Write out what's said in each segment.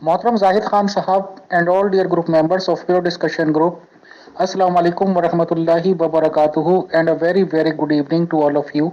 Mohtaram Zahid Khan Sahab and all dear group members of your discussion group, Assalamu alaikum wa rahmatullahi wa barakatuhu and a very very good evening to all of you.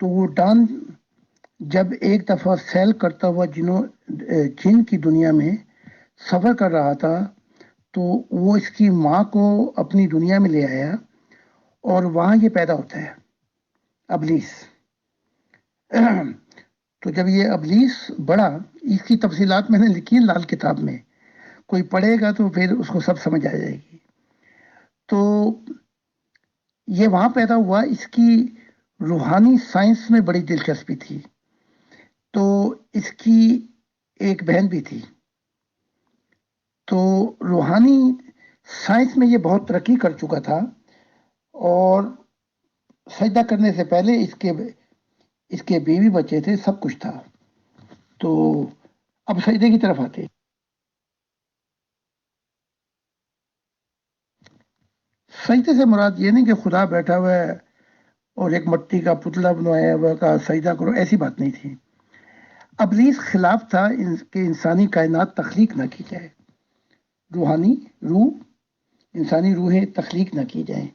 تو وہ Dawn جب ایک دفعہ cell کرتا ہوا جن کی دنیا میں سفر کر رہا تھا تو وہ اس کی ماں کو اپنی دنیا میں لے آیا اور وہاں یہ پیدا ہوتا ہے ابلیس. تو جب یہ ابلیس بڑا، اس کی تفصیلات میں نے لکھی لال کتاب میں، کوئی پڑھے گا تو پھر اس کو سب سمجھ آ جائے گی. تو یہ وہاں پیدا ہوا، اس کی روحانی سائنس میں بڑی دلچسپی تھی. تو اس کی ایک بہن بھی تھی. تو روحانی سائنس میں یہ بہت ترقی کر چکا تھا اور سجدہ کرنے سے پہلے اس کے بیوی بچے تھے، سب کچھ تھا. تو اب سجدے کی طرف آتے. سجدے سے مراد یہ نہیں کہ خدا بیٹھا ہوا ہے اور ایک مٹی کا پتلا بنوایا ہوا کا سجدہ کرو، ایسی بات نہیں تھی. ابلیس خلاف تھا کہ انسانی کائنات تخلیق نہ کی جائے، روحانی روح، انسانی روحیں تخلیق نہ کی جائیں.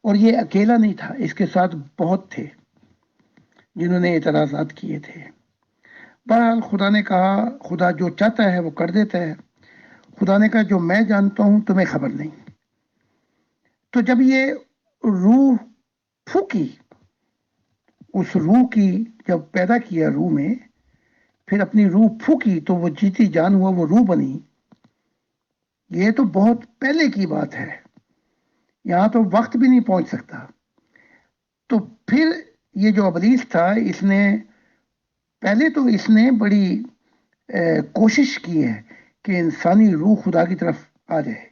اور یہ اکیلا نہیں تھا، اس کے ساتھ بہت تھے جنہوں نے اعتراضات کیے تھے. بہرحال خدا نے کہا، خدا جو چاہتا ہے وہ کر دیتا ہے. خدا نے کہا جو میں جانتا ہوں تمہیں خبر نہیں. تو جب یہ روح پھوکی، اس روح کی جب پیدا کیا روح میں، پھر اپنی روح پھوکی تو وہ جیتی جان ہوا، وہ روح بنی. یہ تو بہت پہلے کی بات ہے، یہاں تو وقت بھی نہیں پہنچ سکتا. تو پھر یہ جو ابلیس تھا، اس نے پہلے تو اس نے بڑی کوشش کی ہے کہ انسانی روح خدا کی طرف آ جائے.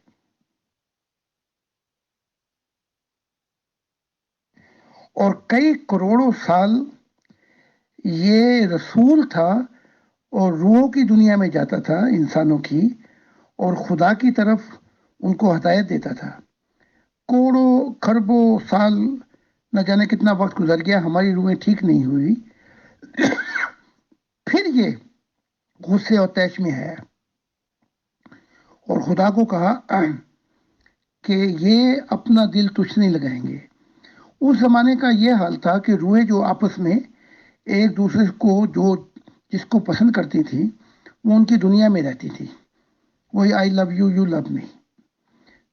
اور کئی کروڑوں سال یہ رسول تھا اور روحوں کی دنیا میں جاتا تھا انسانوں کی، اور خدا کی طرف ان کو ہدایت دیتا تھا. کروڑوں خربوں سال، نہ جانے کتنا وقت گزر گیا، ہماری روحیں ٹھیک نہیں ہوئی. پھر یہ غصے اور طیش میں ہے اور خدا کو کہا کہ یہ اپنا دل تجھ نہیں لگائیں گے. اس زمانے کا یہ حال تھا کہ روحیں جو آپس میں ایک دوسرے کو جس کو پسند کرتی تھی وہ ان کی دنیا میں رہتی تھی، وہی آئی لو یو، یو لو می.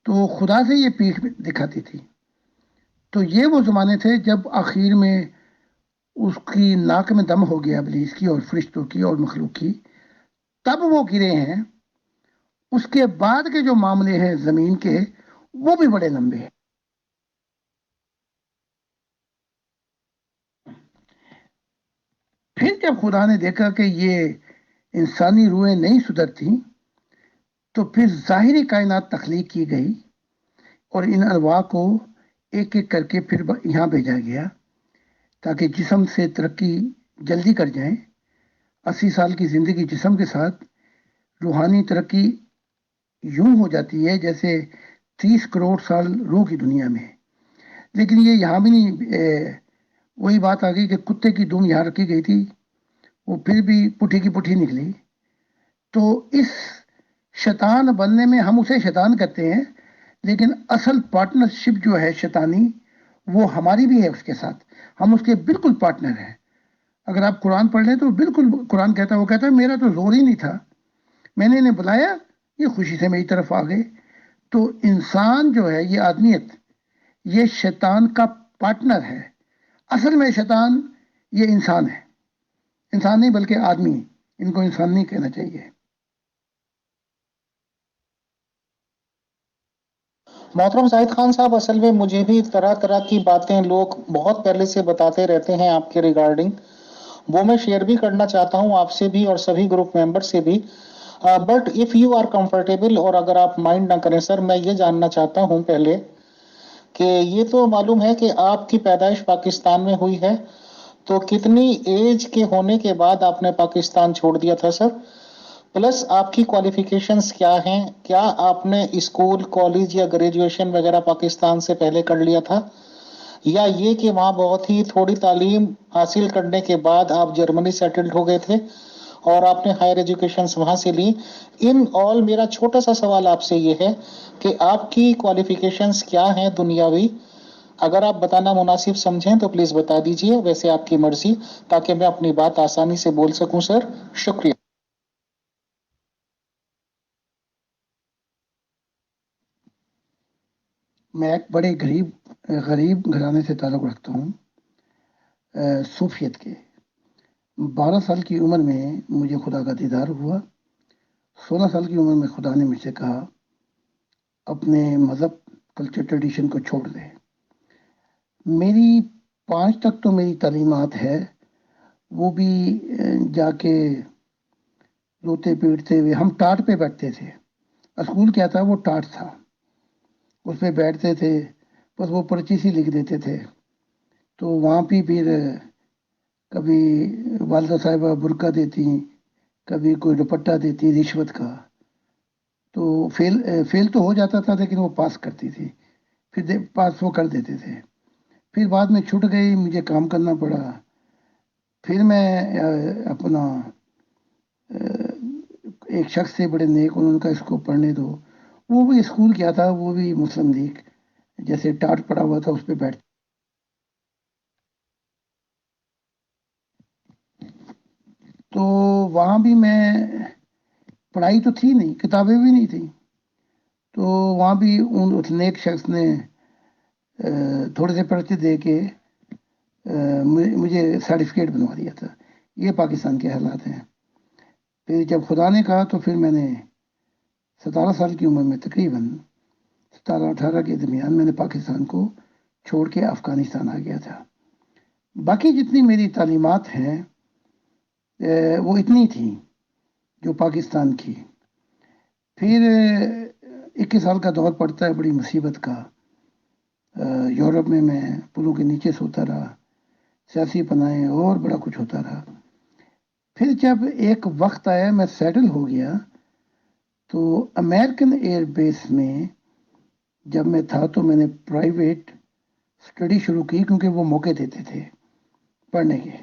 تو خدا سے یہ پیٹھ دکھاتی تھی. تو یہ وہ زمانے تھے جب آخر میں اس کی ناک میں دم ہو گیا، ابلیس کی اور فرشتوں کی اور مخلوق کی، تب وہ گرے ہیں. اس کے بعد کے جو معاملے ہیں زمین کے، وہ بھی بڑے لمبے ہیں. پھر جب خدا نے دیکھا کہ یہ انسانی روحیں نہیں سدھرتی، تو پھر ظاہری کائنات تخلیق کی گئی اور ان ارواح کو ایک ایک کر کے پھر یہاں بھیجا گیا تاکہ جسم سے ترقی جلدی کر جائیں. 80 سال کی زندگی جسم کے ساتھ، روحانی ترقی یوں ہو جاتی ہے جیسے 30 کروڑ سال روح کی دنیا میں. لیکن یہ یہاں بھی نہیں، وہی بات آ گئی کہ کتے کی دم یہاں رکھی گئی تھی، وہ پھر بھی پٹھی کی پٹھی نکلی. تو اس شیطان بننے میں ہم اسے شیطان کہتے ہیں، لیکن اصل پارٹنرشپ جو ہے شیطانی، وہ ہماری بھی ہے اس کے ساتھ. ہم اس کے بالکل پارٹنر ہیں. اگر آپ قرآن پڑھ لیں تو بالکل قرآن کہتا ہے، وہ کہتا ہے میرا تو زور ہی نہیں تھا، میں نے انہیں بلایا، یہ خوشی سے میری طرف آ گئے. تو انسان جو ہے، یہ آدمیت، یہ شیطان کا پارٹنر ہے. اصل میں شیطان یہ انسان ہے، انسان نہیں بلکہ آدمی. ان کو انسان نہیں کہنا چاہیے. محترم زاہد خان صاحب، اصل میں مجھے بھی طرح طرح کی باتیں لوگ بہت پہلے سے بتاتے رہتے ہیں آپ کے ریگارڈنگ، وہ میں شیئر بھی کرنا چاہتا ہوں آپ سے بھی اور سبھی گروپ ممبر سے بھی. But if you are comfortable, اور اگر آپ مائنڈ نہ کریں سر، میں یہ جاننا چاہتا ہوں پہلے کہ یہ تو معلوم ہے کہ آپ کی پیدائش پاکستان میں ہوئی ہے، تو کتنی ایج کے ہونے کے بعد آپ نے پاکستان چھوڑ دیا تھا سر؟ پلس آپ کی کوالیفیکیشنز کیا ہیں؟ کیا آپ نے اسکول، کالج یا گریجویشن وغیرہ پاکستان سے پہلے کر لیا تھا، یا یہ کہ وہاں بہت ہی تھوڑی تعلیم حاصل کرنے کے بعد آپ جرمنی سیٹلڈ ہو گئے تھے اور آپ نے ہائر ایجوکیشن وہاں سے لی؟ ان آل میرا چھوٹا سا سوال آپ سے یہ ہے کہ آپ کی کوالیفیکیشنز کیا ہیں دنیاوی، اگر آپ بتانا مناسب سمجھیں تو پلیز بتا دیجیے، ویسے آپ کی مرضی، تاکہ میں اپنی بات آسانی سے بول سکوں سر. شکریہ. میں ایک بڑے غریب گھرانے سے تعلق رکھتا ہوں، صوفیت کے. 12 سال کی عمر میں مجھے خدا کا دیدار ہوا. 16 سال کی عمر میں خدا نے مجھ سے کہا اپنے مذہب، کلچر، ٹریڈیشن کو چھوڑ دے. میری 5 تک تو میری تعلیمات ہے، وہ بھی جا کے روتے پیٹتے ہوئے. ہم ٹاٹ پہ بیٹھتے تھے. اسکول کیا تھا؟ وہ ٹاٹ تھا. اس پہ بیٹھتے تھے، بس وہ پرچی سی لکھ دیتے تھے. تو وہاں پہ پھر کبھی والدہ صاحبہ برقع دیتی، کبھی کوئی دوپٹہ دیتی رشوت کا. تو فیل تو ہو جاتا تھا، لیکن وہ پاس کرتی تھی. پھر پاس وہ کر دیتے تھے. پھر بعد میں چھٹ گئی، مجھے کام کرنا پڑا. پھر میں اپنا ایک شخص سے بڑے نیک، انہوں نے کہا اس کو پڑھنے دو. وہ بھی اسکول کیا تھا، وہ بھی مسلم لیگ جیسے ٹاٹ پڑا ہوا تھا اس پہ بیٹھ. تو وہاں بھی میں، پڑھائی تو تھی نہیں، کتابیں بھی نہیں تھیں. تو وہاں بھی اس نیک شخص نے تھوڑے سے پرچے دے کے مجھے سرٹیفکیٹ بنوا دیا تھا. یہ پاکستان کے حالات ہیں. پھر جب خدا نے کہا تو پھر میں نے 17 سال کی عمر میں، تقریباً 17-18 کے درمیان، میں نے پاکستان کو چھوڑ کے افغانستان آ گیا تھا. باقی جتنی میری تعلیمات ہیں وہ اتنی تھیں جو پاکستان کی. پھر 21 سال کا دور پڑتا ہے بڑی مصیبت کا. یورپ میں پلوں کے نیچے سوتا رہا، سیاسی پناہیں اور بڑا کچھ ہوتا رہا. پھر جب ایک وقت آیا میں سیٹل ہو گیا، تو امریکن ایئر بیس میں جب میں تھا تو میں نے پرائیویٹ اسٹڈی شروع کی، کیونکہ وہ موقع دیتے تھے پڑھنے کے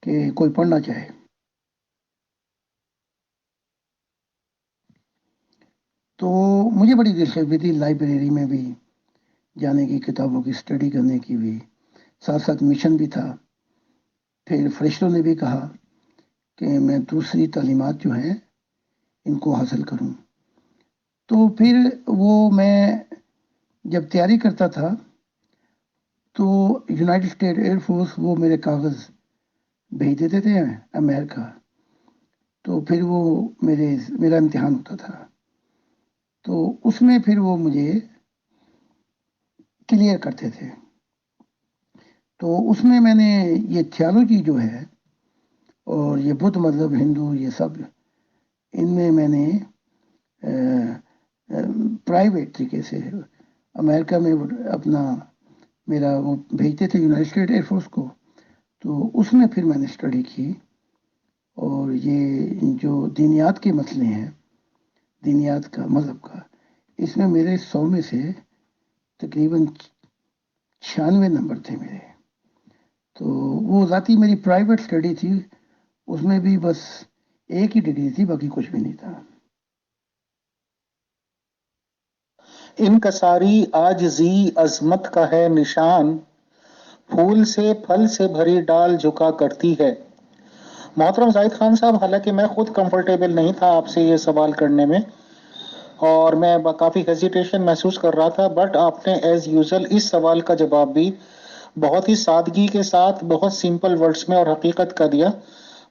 کہ کوئی پڑھنا چاہے. تو مجھے بڑی دلچسپی تھی لائبریری میں بھی جانے کی، کتابوں کی اسٹڈی کرنے کی بھی. ساتھ ساتھ مشن بھی تھا. پھر فرشتوں نے بھی کہا کہ میں دوسری تعلیمات جو ہیں ان کو حاصل کروں. تو پھر وہ میں جب تیاری کرتا تھا تو یونائٹڈ اسٹیٹ ایئر فورس وہ میرے کاغذ بھیج دیتے تھے امریکہ. تو پھر وہ میرا امتحان ہوتا تھا، تو اس میں پھر وہ مجھے کلیئر کرتے تھے. تو اس میں نے یہ تھیالوجی جو ہے اور یہ بدھ مذہب، ہندو، یہ سب، ان میں نے پرائیویٹ طریقے سے امریکہ میں اپنا میرا وہ بھیجتے تھے یونائٹڈ اسٹیٹ ایئر فورس کو. تو اس میں پھر میں نے اسٹڈی کی. اور یہ جو دینیات کے مسئلے ہیں، دینیات کا، مذہب کا، اس میں میرے 100 میں سے تقریباً 96 نمبر تھے میرے. تو وہ ذاتی میری پرائیویٹ اسٹڈی تھی، اس میں بھی بس ایک ہی ڈگری تھی، باقی کچھ بھی نہیں تھا. انکساری عاجزی عظمت کا ہے نشان، پھول سے پھل سے بھری ڈال جھکا کرتی ہے. محترم زاہد خان صاحب، حالانکہ میں خود کمفرٹیبل نہیں تھا آپ سے یہ سوال کرنے میں، اور میں کافی ہیزیٹیشن محسوس کر رہا تھا، بٹ آپ نے ایز یوزل اس سوال کا جواب بھی بہت ہی سادگی کے ساتھ، بہت سمپل ورڈز میں اور حقیقت کا دیا.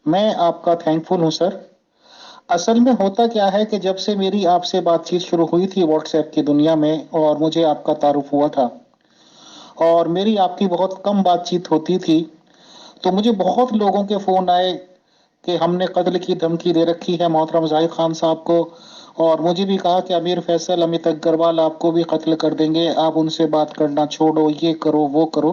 میں آپ کا تھینک فل ہوں سر. اصل میں ہوتا کیا ہے کہ جب سے میری آپ سے بات چیت شروع ہوئی تھی واٹس ایپ کی دنیا میں، اور مجھے آپ کا تعارف ہوا تھا، اور میری آپ کی بہت کم بات چیت ہوتی تھی، تو مجھے بہت لوگوں کے فون آئے کہ ہم نے قتل کی دھمکی دے رکھی ہے محترم زاہد خان صاحب کو، اور مجھے بھی کہا کہ امیر فیصل، امیت اگروال آپ کو بھی قتل کر دیں گے، آپ ان سے بات کرنا چھوڑو، یہ کرو وہ کرو.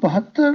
72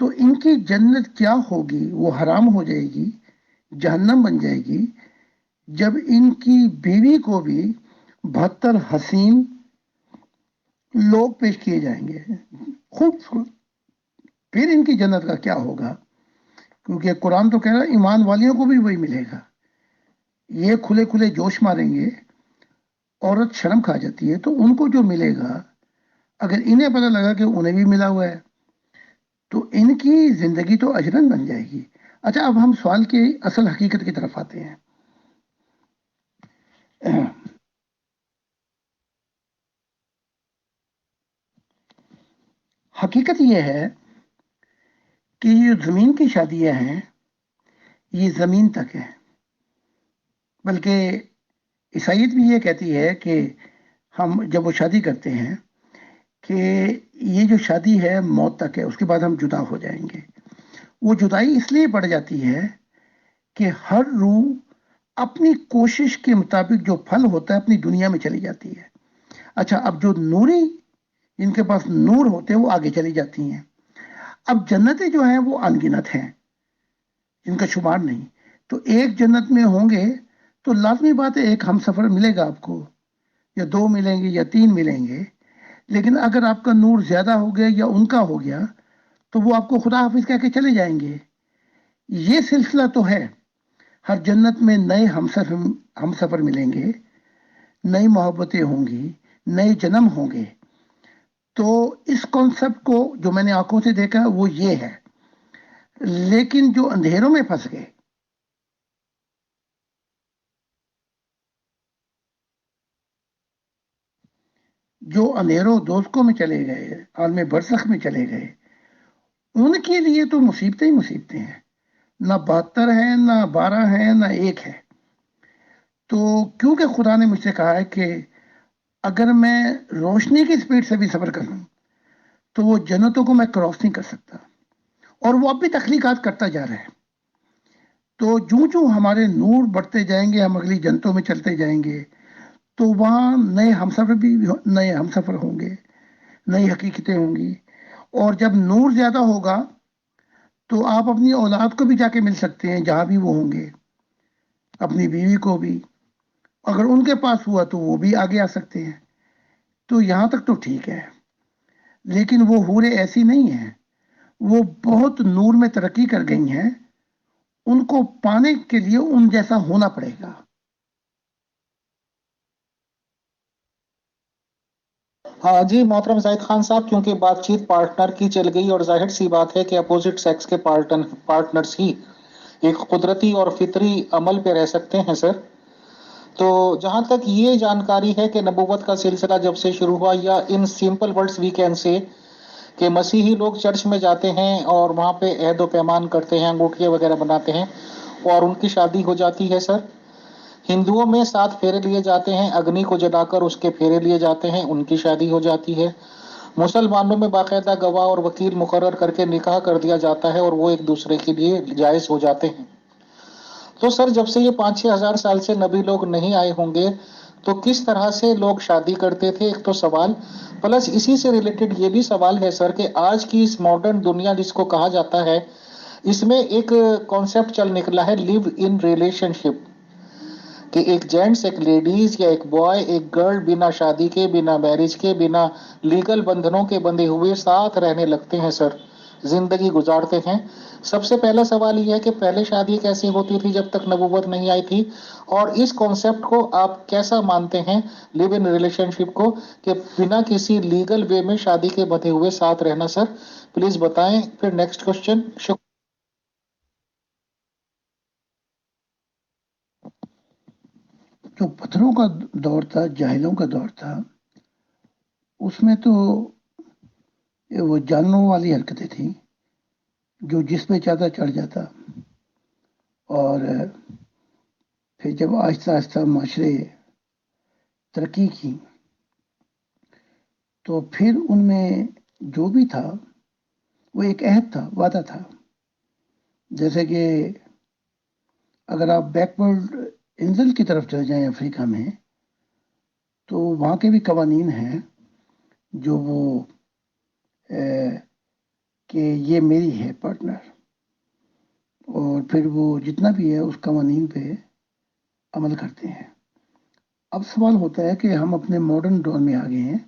تو ان کی جنت کیا ہوگی؟ وہ حرام ہو جائے گی، جہنم بن جائے گی، جب ان کی بیوی کو بھی 72 حسین لوگ پیش کیے جائیں گے خوبصورت، پھر ان کی جنت کا کیا ہوگا؟ کیونکہ قرآن تو کہہ رہا ہے ایمان والیوں کو بھی وہی ملے گا. یہ کھلے کھلے جوش ماریں گے، عورت شرم کھا جاتی ہے، تو ان کو جو ملے گا اگر انہیں پتہ لگا کہ انہیں بھی ملا ہوا ہے تو ان کی زندگی تو اجرن بن جائے گی. اچھا، اب ہم سوال کی اصل حقیقت کی طرف آتے ہیں. حقیقت یہ ہے کہ یہ زمین کی شادیاں ہیں، یہ زمین تک ہے. بلکہ عیسائیت بھی یہ کہتی ہے کہ ہم جب وہ شادی کرتے ہیں کہ یہ جو شادی ہے موت تک ہے، اس کے بعد ہم جدا ہو جائیں گے. وہ جدائی اس لیے پڑ جاتی ہے کہ ہر روح اپنی کوشش کے مطابق جو پھل ہوتا ہے اپنی دنیا میں چلی جاتی ہے. اچھا، اب جو نوری جن کے پاس نور ہوتے ہیں وہ آگے چلی جاتی ہیں. اب جنتیں جو ہیں وہ ان گنت ہیں، جن کا شمار نہیں. تو ایک جنت میں ہوں گے تو لازمی بات ہے ایک ہم سفر ملے گا آپ کو، یا 2 ملیں گے یا 3 ملیں گے. لیکن اگر آپ کا نور زیادہ ہو گیا یا ان کا ہو گیا تو وہ آپ کو خدا حافظ کہہ کے چلے جائیں گے. یہ سلسلہ تو ہے. ہر جنت میں نئے ہم سفر ملیں گے، نئی محبتیں ہوں گی، نئے جنم ہوں گے. تو اس کانسیپٹ کو جو میں نے آنکھوں سے دیکھا وہ یہ ہے. لیکن جو اندھیروں میں پھنس گئے، جو اندھیروں دوزخوں میں چلے گئے، عالم برزخ میں چلے گئے، ان کے لیے تو مصیبتیں ہی مصیبتیں ہیں. نہ 72 ہیں، نہ 12 ہیں، نہ ایک ہے. تو کیونکہ خدا نے مجھ سے کہا ہے کہ اگر میں روشنی کی سپیڈ سے بھی سفر کروں تو وہ جنتوں کو میں کراس نہیں کر سکتا. اور وہ اب بھی تخلیقات کرتا جا رہا ہے. تو جو ہمارے نور بڑھتے جائیں گے، ہم اگلی جنتوں میں چلتے جائیں گے، تو وہاں نئے ہم سفر ہوں گے، نئی حقیقتیں ہوں گی. اور جب نور زیادہ ہوگا تو آپ اپنی اولاد کو بھی جا کے مل سکتے ہیں جہاں بھی وہ ہوں گے، اپنی بیوی کو بھی. اگر ان کے پاس ہوا تو وہ بھی آگے آ سکتے ہیں. تو یہاں تک تو ٹھیک ہے. لیکن وہ حوریں ایسی نہیں ہیں، وہ بہت نور میں ترقی کر گئی ہیں. ان کو پانے کے لیے ان جیسا ہونا پڑے گا. ہاں جی محترم زاہد خان صاحب، کیونکہ بات چیت پارٹنر کی چل گئی اور ظاہر سی بات ہے کہ اپوزٹ سیکس کے پارٹنرز ہی ایک قدرتی اور فطری عمل پہ رہ سکتے ہیں سر. تو جہاں تک یہ جانکاری ہے کہ نبوت کا سلسلہ جب سے شروع ہوا، یا in simple words we can say کہ مسیحی لوگ چرچ میں جاتے ہیں اور وہاں پہ عہد و پیمان کرتے ہیں، انگوٹھیاں وغیرہ بناتے ہیں اور ان کی شادی ہو جاتی ہے سر. ہندوؤں میں 7 پھیرے لیے جاتے ہیں، اگنی کو جلا کر اس کے پھیرے لیے جاتے ہیں، ان کی شادی ہو جاتی ہے. مسلمانوں میں باقاعدہ گواہ اور وکیل مقرر کر کے نکاح کر دیا جاتا ہے اور وہ ایک دوسرے کے لیے جائز ہو جاتے ہیں. تو سر جب سے یہ 5-6 ہزار سال سے نبی لوگ نہیں آئے ہوں گے تو کس طرح سے لوگ شادی کرتے تھے؟ ایک تو سوال، پلس اسی سے ریلیٹڈ یہ بھی سوال ہے سر کہ آج کی اس ماڈرن دنیا جس کو کہا جاتا ہے، اس میں ایک کانسیپٹ چل نکلا ہے لیو ان ریلیشن شپ، کہ ایک جینٹس ایک لیڈیز یا ایک بوائے ایک گرل بنا شادی کے، بنا میرج کے، بنا لیگل بندھنوں کے بندھے ہوئے ساتھ رہنے لگتے ہیں سر، زندگی گزارتے ہیں. سب سے پہلا سوال یہ ہے کہ پہلے شادی کیسی ہوتی تھی جب تک نبوت نہیں آئی تھی، اور اس کانسیپٹ کو آپ کیسا مانتے ہیں، لیو ان ریلیشن شپ کو، کہ بنا کسی لیگل وے میں شادی کے بندھے ہوئے ساتھ رہنا سر پلیز بتائیں. پھر نیکسٹ کوشچن. جو پتھروں کا دور تھا، جاہلوں کا دور تھا، اس میں تو وہ جانوروں والی حرکتیں تھیں، جو جس پہ چاہتا چڑھ جاتا. اور پھر جب آہستہ آہستہ معاشرے ترقی کی تو پھر ان میں جو بھی تھا وہ ایک عہد تھا، وعدہ تھا. جیسے کہ اگر آپ بیکورڈ انزل کی طرف چلے جائیں افریقہ میں، تو وہاں کے بھی قوانین ہیں جو وہ کہ یہ میری ہے پارٹنر، اور پھر وہ جتنا بھی ہے اس قوانین پہ عمل کرتے ہیں۔ اب سوال ہوتا ہے کہ ہم اپنے ماڈرن دور میں آ گئے ہیں،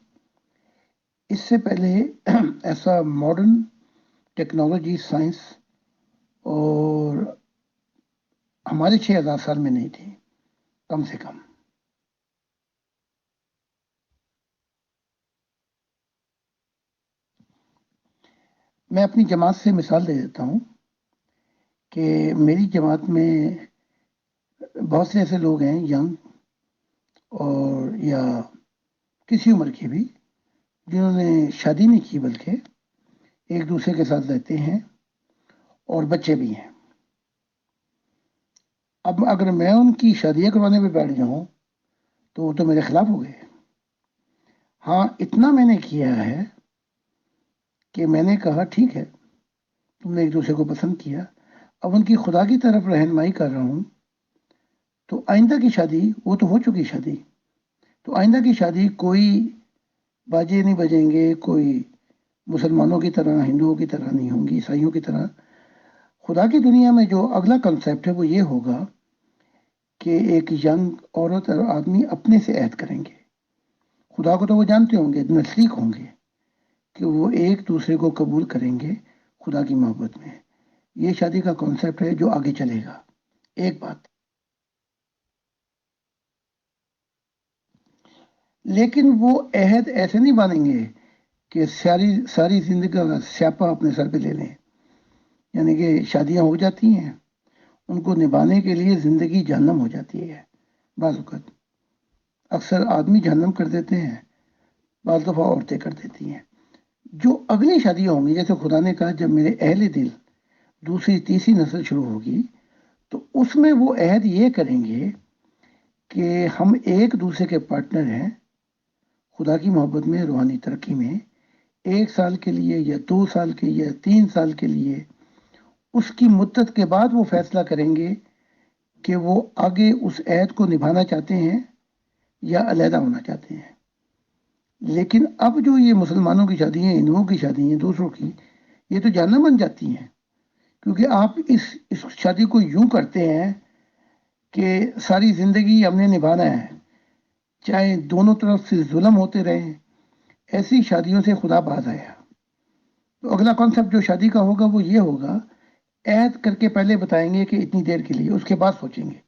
اس سے پہلے ایسا ماڈرن ٹیکنالوجی، سائنس اور ہمارے 6000 سال میں نہیں تھی، کم سے کم۔ میں اپنی جماعت سے مثال دے دیتا ہوں کہ میری جماعت میں بہت سے ایسے لوگ ہیں ینگ اور یا کسی عمر کے بھی، جنہوں نے شادی نہیں کی بلکہ ایک دوسرے کے ساتھ رہتے ہیں اور بچے بھی ہیں۔ اب اگر میں ان کی شادیاں کروانے پہ بیٹھ جاؤں تو وہ تو میرے خلاف ہو گئے۔ ہاں، اتنا میں نے کیا ہے کہ میں نے کہا ٹھیک ہے، تم نے ایک دوسرے کو پسند کیا، اب ان کی خدا کی طرف رہنمائی کر رہا ہوں، تو آئندہ کی شادی، وہ تو ہو چکی شادی، تو آئندہ کی شادی کوئی باجے نہیں بجیں گے، کوئی مسلمانوں کی طرح، ہندوؤں کی طرح نہیں ہوں گی، عیسائیوں کی طرح۔ خدا کی دنیا میں جو اگلا کنسیپٹ ہے وہ یہ ہوگا کہ ایک ینگ عورت اور آدمی اپنے سے عہد کریں گے۔ خدا کو تو وہ جانتے ہوں گے، نزدیک ہوں گے کہ وہ ایک دوسرے کو قبول کریں گے خدا کی محبت میں۔ یہ شادی کا کانسیپٹ ہے جو آگے چلے گا۔ ایک بات، لیکن وہ عہد ایسے نہیں مانیں گے کہ ساری ساری زندگی کا سیاپا اپنے سر پہ لے لیں۔ یعنی کہ شادیاں ہو جاتی ہیں، ان کو نبھانے کے لیے زندگی جہنم ہو جاتی ہے بعض اوقات۔ اکثر آدمی جہنم کر دیتے ہیں، بعض دفعہ عورتیں کر دیتی ہیں۔ جو اگلی شادیاں ہوں گی، جیسے خدا نے کہا جب میرے اہل دل دوسری تیسری نسل شروع ہوگی تو اس میں وہ عہد یہ کریں گے کہ ہم ایک دوسرے کے پارٹنر ہیں خدا کی محبت میں، روحانی ترقی میں، 1 سال کے لیے یا 2 سال کے یا 3 سال کے لیے۔ اس کی مدت کے بعد وہ فیصلہ کریں گے کہ وہ آگے اس عہد کو نبھانا چاہتے ہیں یا علیحدہ ہونا چاہتے ہیں۔ لیکن اب جو یہ مسلمانوں کی شادی ہیں، ہندوؤں کی شادی ہیں، دوسروں کی، یہ تو جہنم بن جاتی ہیں، کیونکہ آپ اس شادی کو یوں کرتے ہیں کہ ساری زندگی ہم نے نبھانا ہے، چاہے دونوں طرف سے ظلم ہوتے رہیں۔ ایسی شادیوں سے خدا باز آیا۔ تو اگلا کانسیپٹ جو شادی کا ہوگا وہ یہ ہوگا، عہد کر کے پہلے بتائیں گے کہ اتنی دیر کے لیے، اس کے بعد سوچیں گے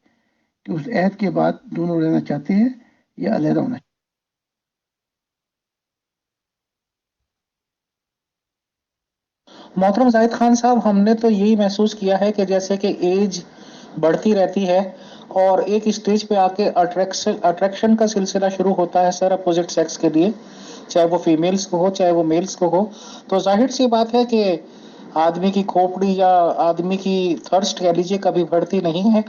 کہ اس عہد کے بعد دونوں رہنا چاہتے ہیں یا علیحدہ ہونا چاہتے محترم زاہد خان صاحب، ہم نے تو یہی محسوس کیا ہے کہ جیسے کہ ایج بڑھتی رہتی ہے اور ایک اسٹیج پہ آ کے اٹریکشن کا سلسلہ شروع ہوتا ہے سر اپوزٹ سیکس کے لیے، چاہے وہ فیمیلز کو ہو چاہے وہ میلز کو ہو، تو ظاہر سی بات ہے کہ آدمی کی کھوپڑی یا آدمی کی تھرسٹ کہہ لیجیے کبھی بڑھتی نہیں ہے۔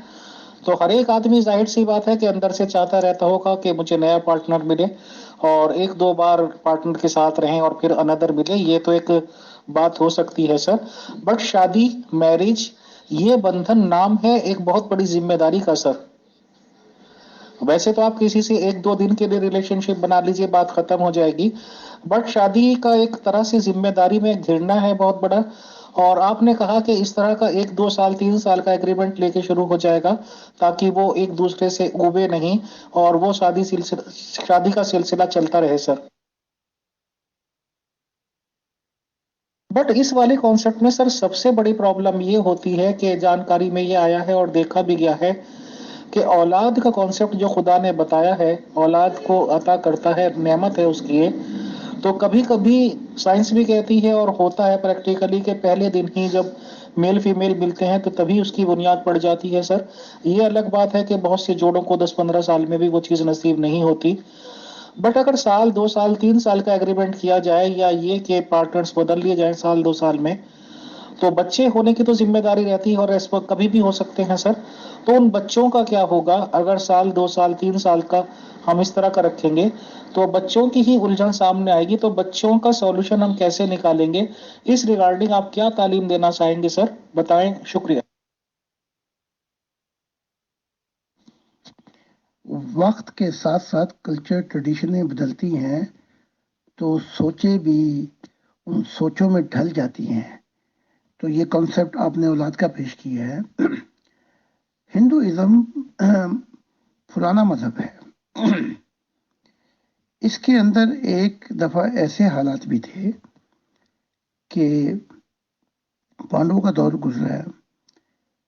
تو ہر ایک آدمی ظاہر سی بات ہے کہ اندر سے چاہتا رہتا ہوگا کہ مجھے نیا پارٹنر ملے اور ایک دو بار پارٹنر کے ساتھ رہیں اور پھر اندر ملے، یہ تو ایک بات ہو سکتی ہے سر۔ بٹ شادی، میرج، یہ بندھن نام ہے ایک بہت بڑی ذمہ داری کا سر۔ ویسے تو آپ کسی سے ایک دو دن کے لیے ریلیشن شپ بنا لیجئے، بات ختم ہو جائے گی، بٹ شادی کا ایک طرح سے ذمہ داری میں گھرنا ہے بہت بڑا۔ اور آپ نے کہا کہ اس طرح کا 1 2 سال 3 سال کا ایگریمنٹ لے کے شروع ہو جائے گا تاکہ وہ ایک دوسرے سے اوبے نہیں اور وہ شادی کا سلسلہ چلتا رہے سر۔ بٹ اس والے کانسیپٹ میں سر سب سے بڑی پرابلم یہ ہوتی ہے کہ جانکاری میں یہ آیا ہے اور دیکھا بھی گیا ہے کہ اولاد کا کانسیپٹ جو خدا نے بتایا ہے، اولاد کو عطا کرتا ہے، نعمت ہے اس کی یہ، تو کبھی کبھی سائنس بھی کہتی ہے اور ہوتا ہے پریکٹیکلی کہ پہلے دن ہی جب میل فیمیل ملتے ہیں تو تبھی اس کی بنیاد پڑ جاتی ہے سر۔ یہ الگ بات ہے کہ بہت سے جوڑوں کو 10 15 سال میں بھی وہ چیز نصیب نہیں ہوتی، بٹ اگر 1 2 سال 2 سال 3 سال کا ایگریمنٹ کیا جائے یا یہ کہ پارٹنرز بدل لیے جائیں 1 2 سال میں، تو بچے ہونے کی تو ذمہ داری رہتی ہے اور اس وقت کبھی بھی ہو سکتے ہیں سر۔ تو ان بچوں کا کیا ہوگا اگر 1 2 سال 2 سال 3 سال کا ہم اس طرح کا رکھیں گے تو بچوں کی ہی الجھن سامنے آئے گی، تو بچوں کا سولوشن ہم کیسے نکالیں گے؟ اس ریگارڈنگ آپ کیا تعلیم دینا چاہیں گے سر؟ بتائیں، شکریہ۔ ہیں۔ وقت کے ساتھ ساتھ کلچر ٹریڈیشنیں بدلتی ہیں، تو سوچیں بھی ان سوچوں میں ڈھل جاتی ہیں. تو یہ کانسیپٹ آپ نے اولاد کا پیش کیا ہے. ہندوازم پرانا مذہب ہے. اس کے اندر ایک دفعہ ایسے حالات بھی تھے کہ پانڈووں کا دور گزرا ہے.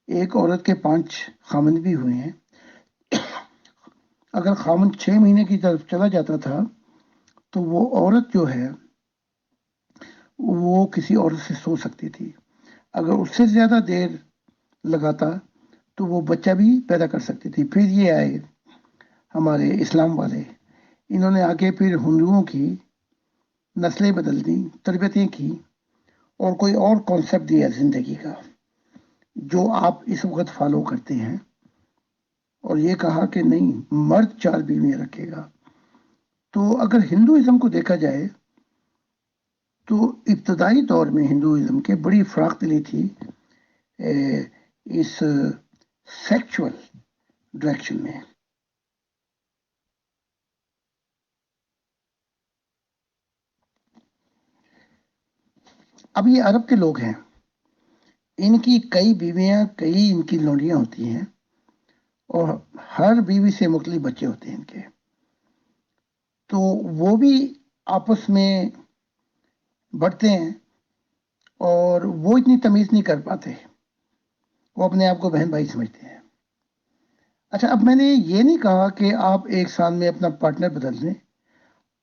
ایک عورت کے 5 خامند بھی ہوئے ہیں. اگر خامند 6 مہینے کی طرف چلا جاتا تھا تو وہ عورت جو ہے وہ کسی عورت سے سو سکتی تھی. اگر اس سے زیادہ دیر لگاتا تو وہ بچہ بھی پیدا کر سکتی تھی. پھر یہ آئے ہمارے اسلام والے، انہوں نے آگے پھر ہندوؤں کی نسلیں بدل دی، تربیتیں کی، اور کوئی اور کانسیپٹ دیا زندگی کا جو آپ اس وقت فالو کرتے ہیں. اور یہ کہا کہ نہیں، مرد 4 بیویاں رکھے گا. تو اگر ہندوازم کو دیکھا جائے تو ابتدائی دور میں ہندوازم کے بڑی فراخ دلی تھی اس سیکچول ڈائریکشن میں. اب یہ عرب کے لوگ ہیں، ان کی کئی بیویاں، کئی ان کی لونڈیاں ہوتی ہیں، اور ہر بیوی سے مختلف بچے ہوتے ہیں ان کے. تو وہ بھی آپس میں بڑھتے ہیں اور وہ اتنی تمیز نہیں کر پاتے، وہ اپنے آپ کو بہن بھائی سمجھتے ہیں. اچھا، اب میں نے یہ نہیں کہا کہ آپ ایک سال میں اپنا پارٹنر بدل دیں،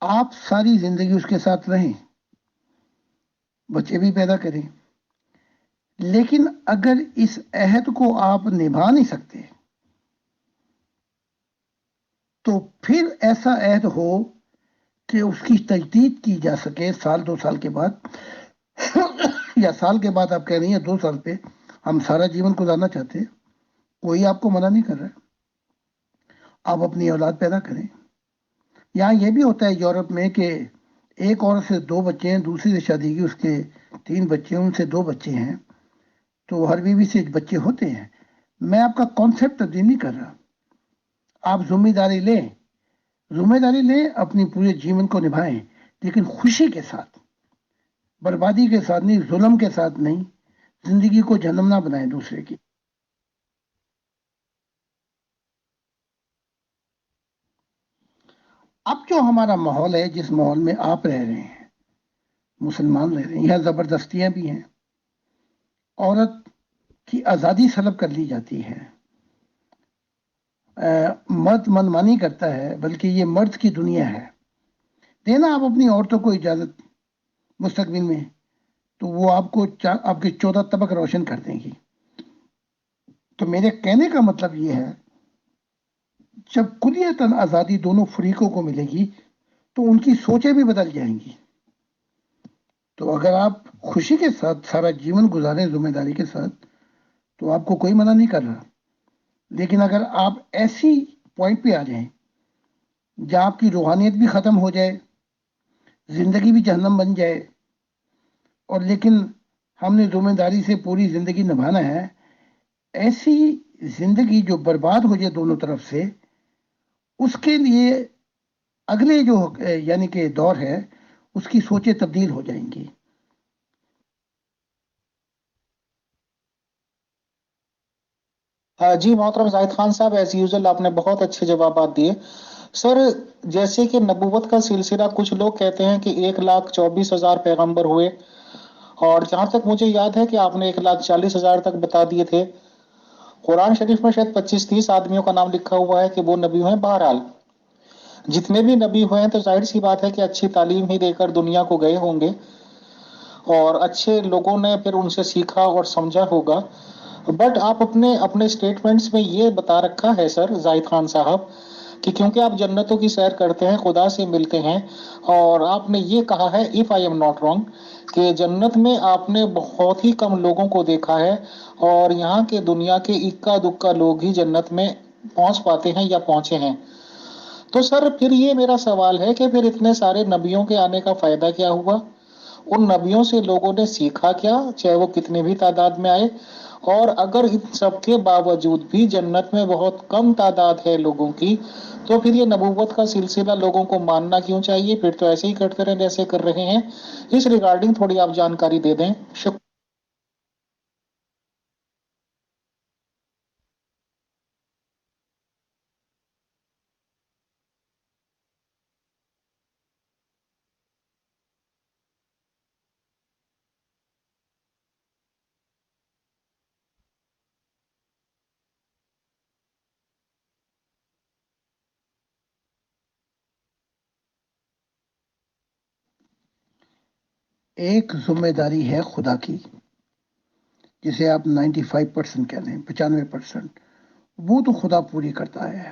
آپ ساری زندگی اس کے ساتھ رہیں، بچے بھی پیدا کریں. لیکن اگر اس عہد کو آپ نبھا نہیں سکتے تو پھر ایسا عہد ہو کہ اس کی تجدید کی جا سکے 1-2 سال کے بعد، یا سال کے بعد آپ کہہ رہی ہیں 2 سال پہ ہم سارا جیون گزارنا چاہتے ہیں، کوئی آپ کو منع نہیں کر رہا. آپ اپنی اولاد پیدا کریں. یہاں یہ بھی ہوتا ہے یورپ میں کہ ایک عورت سے 2 بچے ہیں، دوسری سے شادی کی، اس کے 3 بچے ہیں، ان سے 2 بچے ہیں، تو ہر بیوی سے بچے ہوتے ہیں. میں آپ کا کانسیپٹ تبدیل نہیں کر رہا. آپ ذمہ داری لیں، اپنی پورے جیون کو نبھائیں، لیکن خوشی کے ساتھ، بربادی کے ساتھ نہیں، ظلم کے ساتھ نہیں. زندگی کو جہنم نہ بنائیں دوسرے کی. اب جو ہمارا ماحول ہے، جس ماحول میں آپ رہ رہے ہیں، مسلمان رہ رہے ہیں، یہاں زبردستیاں بھی ہیں، عورت کی آزادی سلب کر لی جاتی ہے، مرد منمانی کرتا ہے، بلکہ یہ مرد کی دنیا ہے. دینا آپ اپنی عورتوں کو اجازت مستقبل میں، تو وہ آپ کو آپ کے 14 طبق روشن کر دیں گی. تو میرے کہنے کا مطلب یہ ہے، جب کلیتاً آزادی دونوں فریقوں کو ملے گی تو ان کی سوچیں بھی بدل جائیں گی. تو اگر آپ خوشی کے ساتھ سارا جیون گزاریں ذمہ داری کے ساتھ، تو آپ کو کوئی منع نہیں کر رہا. لیکن اگر آپ ایسی پوائنٹ پہ آ جائیں جہاں آپ کی روحانیت بھی ختم ہو جائے، زندگی بھی جہنم بن جائے، اور لیکن ہم نے ذمہ داری سے پوری زندگی نبھانا ہے، ایسی زندگی جو برباد ہو جائے دونوں طرف سے، اس کے لیے اگلے جو یعنی کہ دور ہے، اس کی سوچیں تبدیل ہو جائیں گی. جی محترم زاہد خان صاحب، ایز یوزل آپ نے بہت اچھے جوابات دیے. سر، جیسے کہ نبوت کا سلسلہ، کچھ لوگ کہتے ہیں کہ 1,24,000 پیغمبر ہوئے، اور جہاں تک مجھے یاد ہے کہ آپ نے 1,40,000 تک بتا دیے تھے. قرآن شریف میں شاید 25-30 آدمیوں کا نام لکھا ہوا ہے کہ وہ نبی ہوئے. بہرحال جتنے بھی نبی ہوئے ہیں تو ظاہر سی بات ہے کہ اچھی تعلیم ہی دے کر دنیا کو گئے ہوں گے، اور اچھے لوگوں نے پھر ان سے سیکھا اور سمجھا ہوگا. بٹ آپ اپنے اپنے اسٹیٹمنٹس میں یہ بتا رکھا ہے سر زاہد خان صاحب کہ کیونکہ آپ جنتوں کی سیر کرتے ہیں، خدا سے ملتے ہیں، اور آپ نے یہ کہا ہے، if I am not wrong, کہ جنت میں آپ نے بہت ہی کم لوگوں کو دیکھا ہے، اور یہاں کے دنیا کے اکا دکا لوگ ہی جنت میں پہنچ پاتے ہیں یا پہنچے ہیں. تو سر پھر یہ میرا سوال ہے کہ پھر اتنے سارے نبیوں کے آنے کا فائدہ کیا ہوا؟ ان نبیوں سے لوگوں نے سیکھا کیا، چاہے وہ کتنے بھی تعداد میں آئے؟ اور اگر ان سب کے باوجود بھی جنت میں بہت کم تعداد ہے لوگوں کی، تو پھر یہ نبوت کا سلسلہ لوگوں کو ماننا کیوں چاہیے؟ پھر تو ایسے ہی کرتے رہیں جیسے کر رہے ہیں۔ اس ریگارڈنگ تھوڑی آپ جانکاری دے دیں، شکریہ۔ ایک ذمہ داری ہے خدا کی، جسے آپ 95% کہہ لیں، 95%، وہ تو خدا پوری کرتا ہے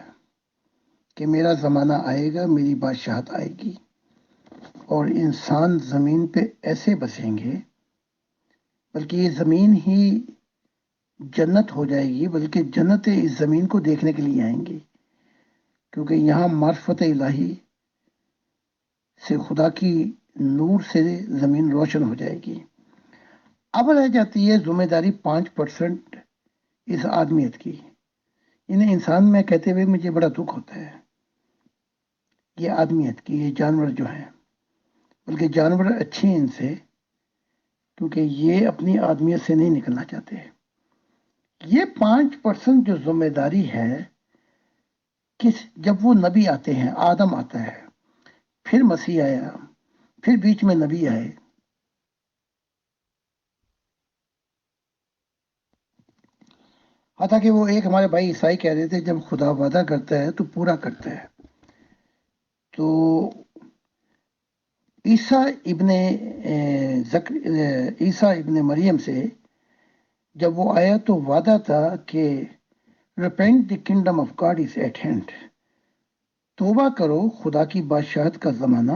کہ میرا زمانہ آئے گا، میری بادشاہت آئے گی، اور انسان زمین پہ ایسے بسیں گے، بلکہ یہ زمین ہی جنت ہو جائے گی، بلکہ جنت اس زمین کو دیکھنے کے لیے آئیں گی، کیونکہ یہاں معرفت الہی سے، خدا کی نور سے زمین روشن ہو جائے گی۔ اب رہ جاتی ہے ذمہ داری 5% اس آدمیت کی۔ انہیں انسان میں کہتے ہوئے مجھے بڑا دکھ ہوتا ہے، یہ آدمیت کی، یہ جانور جو ہیں، بلکہ جانور اچھے ہیں ان سے، کیونکہ یہ اپنی آدمیت سے نہیں نکلنا چاہتے۔ یہ 5% جو ذمہ داری ہے، جب وہ نبی آتے ہیں، آدم آتا ہے، پھر مسیح آیا، پھر بیچ میں نبی آئے، حتیٰ کہ وہ ایک ہمارے بھائی عیسائی کہہ رہے تھے جب خدا وعدہ کرتا ہے تو پورا کرتا ہے۔ تو عیسیٰ ابن مریم سے جب وہ آیا تو وعدہ تھا کہ repent the kingdom of God is at hand، توبہ کرو، خدا کی بادشاہت کا زمانہ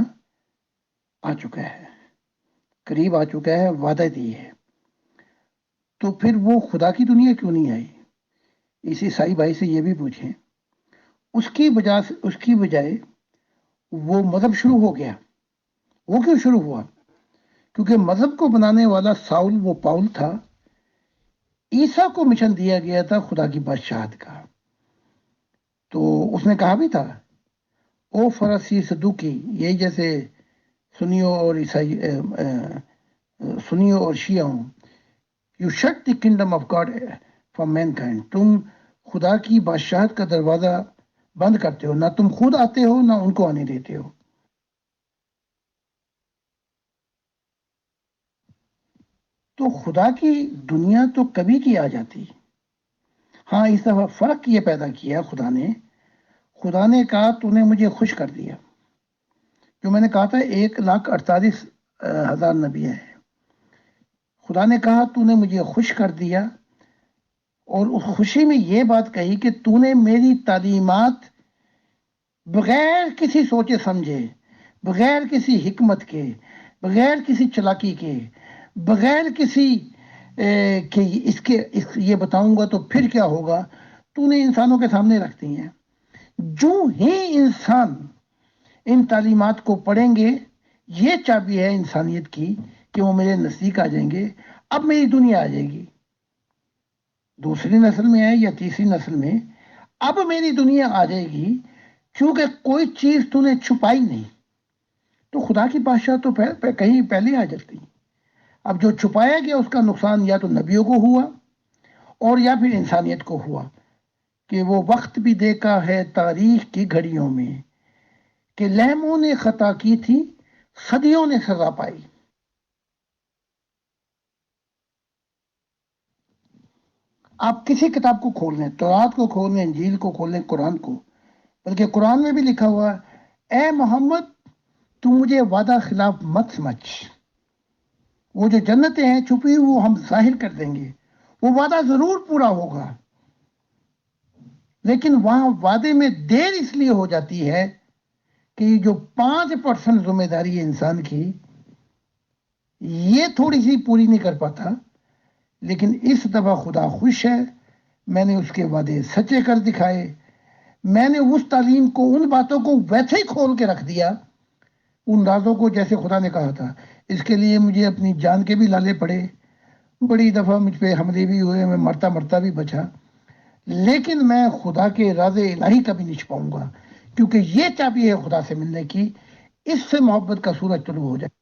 آ چکا ہے، قریب آ چکا ہے، وعدہ دی ہے۔ تو پھر وہ خدا کی دنیا کیوں نہیں آئی؟ اس عیسائی بھائی سے یہ بھی پوچھیں۔ اس کی بجائے وہ مذہب شروع ہو گیا۔ وہ کیوں شروع ہوا؟ کیونکہ مذہب کو بنانے والا ساؤل، وہ پاؤل تھا، عیسیٰ کو مشن دیا گیا تھا خدا کی بادشاہت کا۔ تو اس نے کہا بھی تھا، او فرسی صدوقی، یہی جیسے سنیوں اور شیعوں، you shut the kingdom of God for مین کائنڈ، تم خدا کی بادشاہت کا دروازہ بند کرتے ہو، نہ تم خود آتے ہو نہ ان کو آنے دیتے ہو۔ تو خدا کی دنیا تو کبھی کی آ جاتی۔ ہاں، اس دفعہ فرق یہ پیدا کیا خدا نے کہا تو نے مجھے خوش کر دیا، جو میں نے کہا تھا 1,48,000 نبی ہیں۔ خدا نے کہا تو نے مجھے خوش کر دیا، اور اس خوشی میں یہ بات کہی کہ تو نے میری تعلیمات بغیر کسی سوچے سمجھے، بغیر کسی حکمت کے، بغیر کسی چلاکی کے، بغیر کسی کہ یہ بتاؤں گا تو پھر کیا ہوگا، تو نے انسانوں کے سامنے رکھ دی ہیں۔ جو ہی انسان ان تعلیمات کو پڑھیں گے، یہ چابی ہے انسانیت کی کہ وہ میرے نزدیک آ جائیں گے۔ اب میری دنیا آ جائے گی، دوسری نسل میں ہے یا تیسری نسل میں، اب میری دنیا آ جائے گی، کیونکہ کوئی چیز تو نے چھپائی نہیں۔ تو خدا کی بادشاہ تو کہیں پہلے آ جاتی۔ اب جو چھپایا گیا اس کا نقصان یا تو نبیوں کو ہوا اور یا پھر انسانیت کو ہوا، کہ وہ وقت بھی دیکھا ہے تاریخ کی گھڑیوں میں کہ لہموں نے خطا کی تھی، صدیوں نے سزا پائی۔ آپ کسی کتاب کو کھول لیں، تورات کو کھول لیں، انجیل کو کھول لیں، قرآن کو، بلکہ قرآن میں بھی لکھا ہوا ہے، اے محمد تو مجھے وعدہ خلاف مت سمجھ، وہ جو جنتیں ہیں چھپی وہ ہم ظاہر کر دیں گے، وہ وعدہ ضرور پورا ہوگا، لیکن وہاں وعدے میں دیر اس لیے ہو جاتی ہے کہ جو 5% ذمہ داری ہے انسان کی، یہ تھوڑی سی پوری نہیں کر پاتا۔ لیکن اس دفعہ خدا خوش ہے، میں نے اس کے وعدے سچے کر دکھائے، میں نے اس تعلیم کو، ان باتوں کو ویسے ہی کھول کے رکھ دیا، ان رازوں کو، جیسے خدا نے کہا تھا۔ اس کے لیے مجھے اپنی جان کے بھی لالے پڑے، بڑی دفعہ مجھ پہ حملے بھی ہوئے، میں مرتا مرتا بھی بچا، لیکن میں خدا کے راز الہی کبھی نہیں چھپاؤں گا، کیونکہ یہ چابی ہے خدا سے ملنے کی، اس سے محبت کا سورج طلوع ہو جائے۔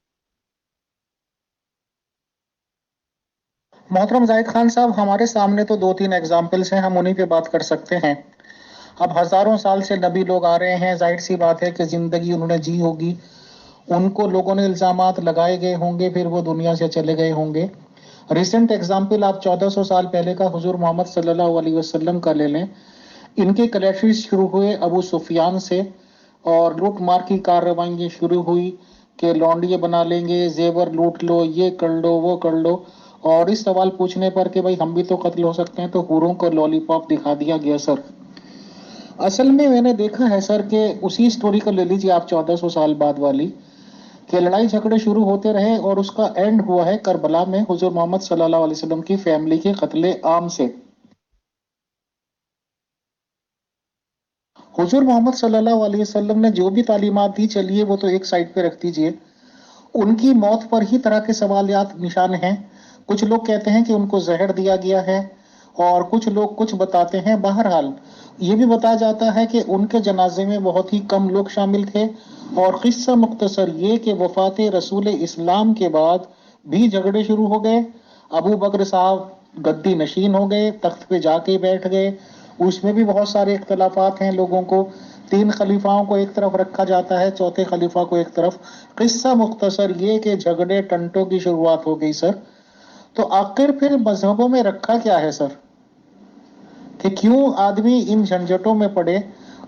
محترم زاہد خان صاحب، ہمارے سامنے تو 2-3 ایگزامپلس ہیں، ہم انہی پہ بات کر سکتے ہیں۔ اب ہزاروں سال سے نبی لوگ آ رہے ہیں، ظاہر سی بات ہے کہ زندگی انہوں نے جی ہوگی، ان کو لوگوں نے الزامات لگائے گئے ہوں گے، پھر وہ دنیا سے چلے گئے ہوں گے۔ ریسنٹ ایگزامپل آپ 1400 سال پہلے کا حضور محمد صلی اللہ علیہ وسلم کا لے لیں۔ ان کے کلیشز شروع ہوئے ابو سفیان سے، اور لوٹ مار کی کارروائیں شروع ہوئی کہ لونڈیے بنا لیں گے، زیور لوٹ لو، یہ کر لو وہ کر لو، اور اس سوال پوچھنے پر کہ بھائی ہم بھی تو قتل ہو سکتے ہیں، تو حوروں کو لولی پاپ دکھا دیا گیا سر۔ اصل میں نے دیکھا ہے سر کہ اسی سٹوری کو لے لیجیے آپ 1400 سال بعد والی، کہ لڑائی جھگڑے شروع ہوتے رہے اور اس کا اینڈ ہوا ہے کربلا میں حضور محمد صلی اللہ علیہ وسلم کی فیملی کے قتل عام سے۔ حضور محمد صلی اللہ علیہ وسلم نے جو بھی تعلیمات دی، چلیے وہ تو ایک سائڈ پہ رکھ دیجئے، ان کی موت پر ہی طرح کے سوالیات نشان ہیں۔ کچھ لوگ کہتے ہیں کہ ان کو زہر دیا گیا ہے، اور کچھ لوگ کچھ بتاتے ہیں۔ بہرحال یہ بھی بتایا جاتا ہے کہ ان کے جنازے میں بہت ہی کم لوگ شامل تھے، اور قصہ مختصر یہ کہ وفات رسول اسلام کے بعد بھی جھگڑے شروع ہو گئے۔ ابو بکر صاحب گدی نشین ہو گئے، تخت پہ جا کے بیٹھ گئے، اس میں بھی بہت سارے اختلافات ہیں لوگوں کو۔ 3 خلیفاؤں کو ایک طرف رکھا جاتا ہے، چوتھے خلیفہ کو ایک طرف۔ قصہ مختصر یہ کہ جھگڑے ٹنٹوں کی شروعات ہو گئی سر۔ تو آخر پھر مذہبوں میں رکھا کیا ہے سر، کہ کیوں آدمی ان جھنجھٹوں میں پڑے؟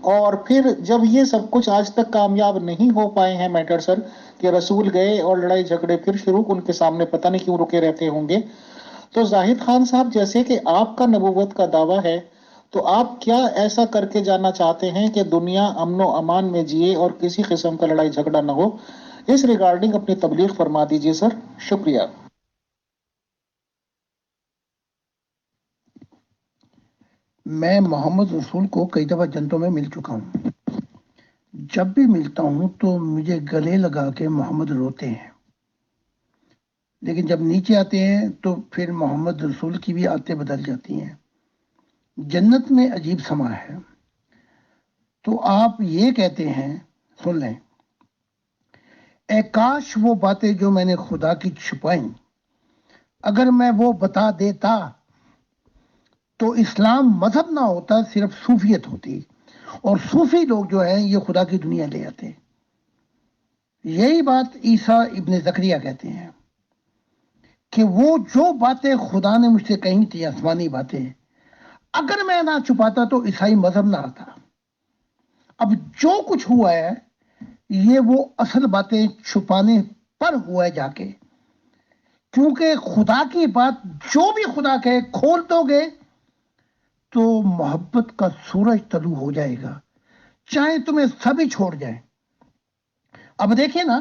اور پھر جب یہ سب کچھ آج تک کامیاب نہیں ہو پائے ہیں میٹر سر، کہ رسول گئے اور لڑائی جھگڑے پھر شروع، ان کے سامنے پتہ نہیں کیوں رکے رہتے ہوں گے۔ تو زاہد خان صاحب، جیسے کہ آپ کا نبوت کا دعویٰ ہے، تو آپ کیا ایسا کر کے جانا چاہتے ہیں کہ دنیا امن و امان میں جیے اور کسی قسم کا لڑائی جھگڑا نہ ہو؟ اس ریگارڈنگ اپنی تبلیغ فرما دیجیے سر، شکریہ۔ میں محمد رسول کو کئی دفعہ جنتوں میں مل چکا ہوں، جب بھی ملتا ہوں تو مجھے گلے لگا کے محمد روتے ہیں، لیکن جب نیچے آتے ہیں تو پھر محمد رسول کی بھی عادتیں بدل جاتی ہیں۔ جنت میں عجیب سما ہے۔ تو آپ یہ کہتے ہیں، سن لیں، اے کاش وہ باتیں جو میں نے خدا کی چھپائیں، اگر میں وہ بتا دیتا تو اسلام مذہب نہ ہوتا، صرف صوفیت ہوتی، اور صوفی لوگ جو ہیں یہ خدا کی دنیا لے آتے۔ یہی بات عیسیٰ ابن زکریا کہتے ہیں کہ وہ جو باتیں خدا نے مجھ سے کہی تھی، آسمانی باتیں، اگر میں نہ چھپاتا تو عیسائی مذہب نہ آتا۔ اب جو کچھ ہوا ہے یہ وہ اصل باتیں چھپانے پر ہوا ہے جا کے، کیونکہ خدا کی بات جو بھی خدا کہے کھول دو گے تو محبت کا سورج طلوع ہو جائے گا، چاہے تمہیں سبھی چھوڑ جائیں۔ اب دیکھیں نا،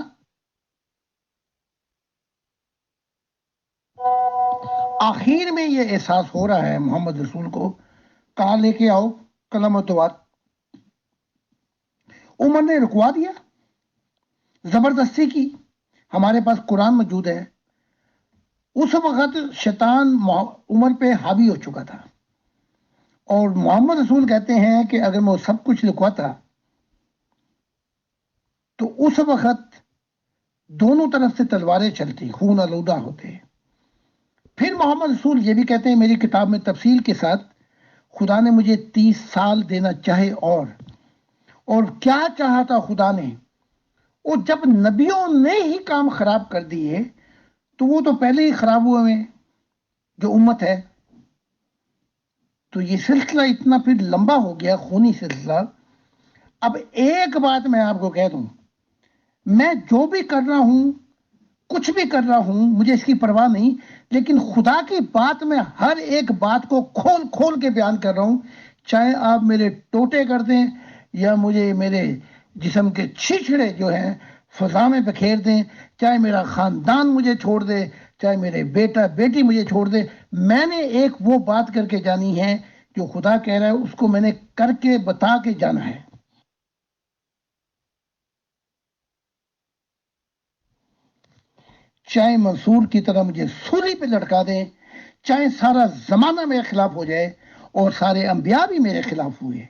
آخر میں یہ احساس ہو رہا ہے محمد رسول کو، کہاں لے کے آؤ کلمہ توات، عمر نے رکوا دیا، زبردستی کی۔ ہمارے پاس قرآن موجود ہے۔ اس وقت شیطان عمر پہ حاوی ہو چکا تھا، اور محمد رسول کہتے ہیں کہ اگر میں سب کچھ لکھواتا تو اس وقت دونوں طرف سے تلواریں چلتی، خون آلودہ ہوتے۔ پھر محمد رسول یہ بھی کہتے ہیں میری کتاب میں تفصیل کے ساتھ، خدا نے مجھے 30 سال دینا چاہے اور کیا چاہا تھا خدا نے، اور جب نبیوں نے ہی کام خراب کر دیے تو وہ تو پہلے ہی خراب ہوئے ہیں جو امت ہے۔ تو یہ سلسلہ اتنا پھر لمبا ہو گیا، خونی سلسلہ۔ اب ایک بات میں آپ کو کہہ دوں، میں جو بھی کر رہا ہوں، کچھ بھی کر رہا ہوں، مجھے اس کی پرواہ نہیں، لیکن خدا کی بات میں ہر ایک بات کو کھول کھول کے بیان کر رہا ہوں، چاہے آپ میرے ٹوٹے کر دیں یا مجھے میرے جسم کے چھچڑے جو ہیں فضا میں بکھیر دیں، چاہے میرا خاندان مجھے چھوڑ دے، چاہے میرے بیٹا بیٹی مجھے چھوڑ دے، میں نے ایک وہ بات کر کے جانی ہے جو خدا کہہ رہا ہے، اس کو میں نے کر کے بتا کے جانا ہے۔ چاہے منصور کی طرح مجھے سولی پہ لٹکا دیں، چاہے سارا زمانہ میرے خلاف ہو جائے اور سارے انبیاء بھی میرے خلاف ہوئے،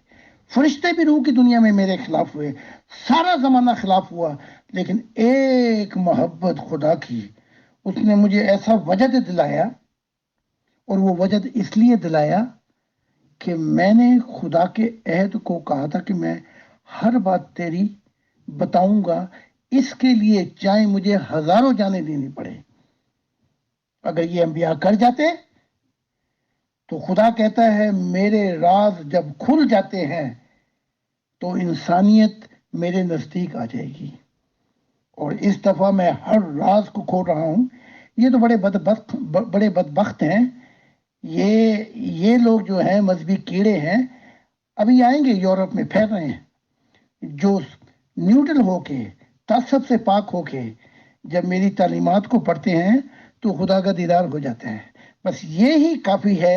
فرشتے بھی روح کی دنیا میں میرے خلاف ہوئے، سارا زمانہ خلاف ہوا، لیکن ایک محبت خدا کی، اس نے مجھے ایسا وجد دلایا، اور وہ وجد اس لیے دلایا کہ میں نے خدا کے عہد کو کہا تھا کہ میں ہر بات تیری بتاؤں گا، اس کے لیے چاہے مجھے ہزاروں جانیں دینی پڑے۔ اگر یہ انبیاء کر جاتے تو خدا کہتا ہے میرے راز جب کھل جاتے ہیں تو انسانیت میرے نزدیک آ جائے گی، اور اس دفعہ میں ہر راز کو کھول رہا ہوں۔ یہ تو بڑے بدبخت ہیں، یہ لوگ جو ہیں مذہبی کیڑے ہیں، ابھی آئیں گے، یورپ میں پھیل رہے ہیں، جو نیوٹرل ہو کے، تعصب سے پاک ہو کے جب میری تعلیمات کو پڑھتے ہیں تو خدا کا دیدار ہو جاتا ہے۔ بس یہی کافی ہے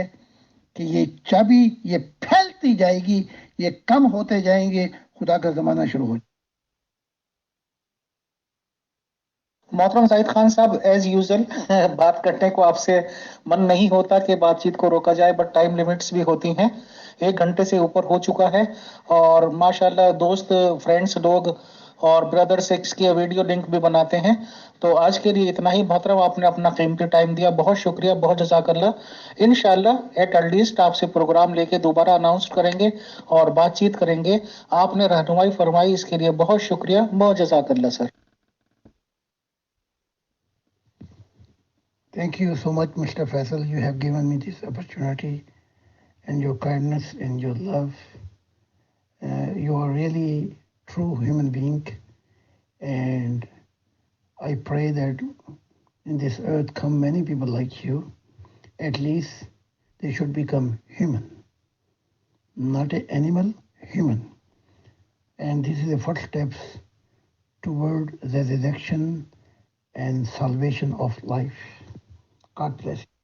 کہ یہ چابی یہ پھیلتی جائے گی، یہ کم ہوتے جائیں گے، خدا کا زمانہ شروع ہو جائے۔ محترم زاہد خان صاحب، ایز یوزل بات کرنے کو آپ سے من نہیں ہوتا کہ بات چیت کو روکا جائے، بٹ ٹائم لیمٹس بھی ہوتی ہیں، 1 گھنٹے سے اوپر ہو چکا ہے، اور ماشاءاللہ دوست فرینڈس لوگ اور بردرس اس کی ویڈیو لنک بھی بناتے ہیں، تو آج کے لیے اتنا ہی۔ محترم آپ نے اپنا قیمتی ٹائم دیا، بہت شکریہ، بہت جزاک اللہ۔ انشاءاللہ ایٹ لیسٹ آپ سے پروگرام لے کے دوبارہ اناؤنس کریں گے اور بات چیت کریں گے۔ آپ نے رہنمائی فرمائی، اس کے لیے بہت شکریہ، بہت جزاک اللہ سر۔ Thank you so much, Mr. Faisal. You have given me this opportunity, and your kindness and your love. You are really true human being, and I pray that in this earth come many people like you. At least they should become human, not an animal, human. And this is the first steps toward the resurrection and salvation of life. God bless you.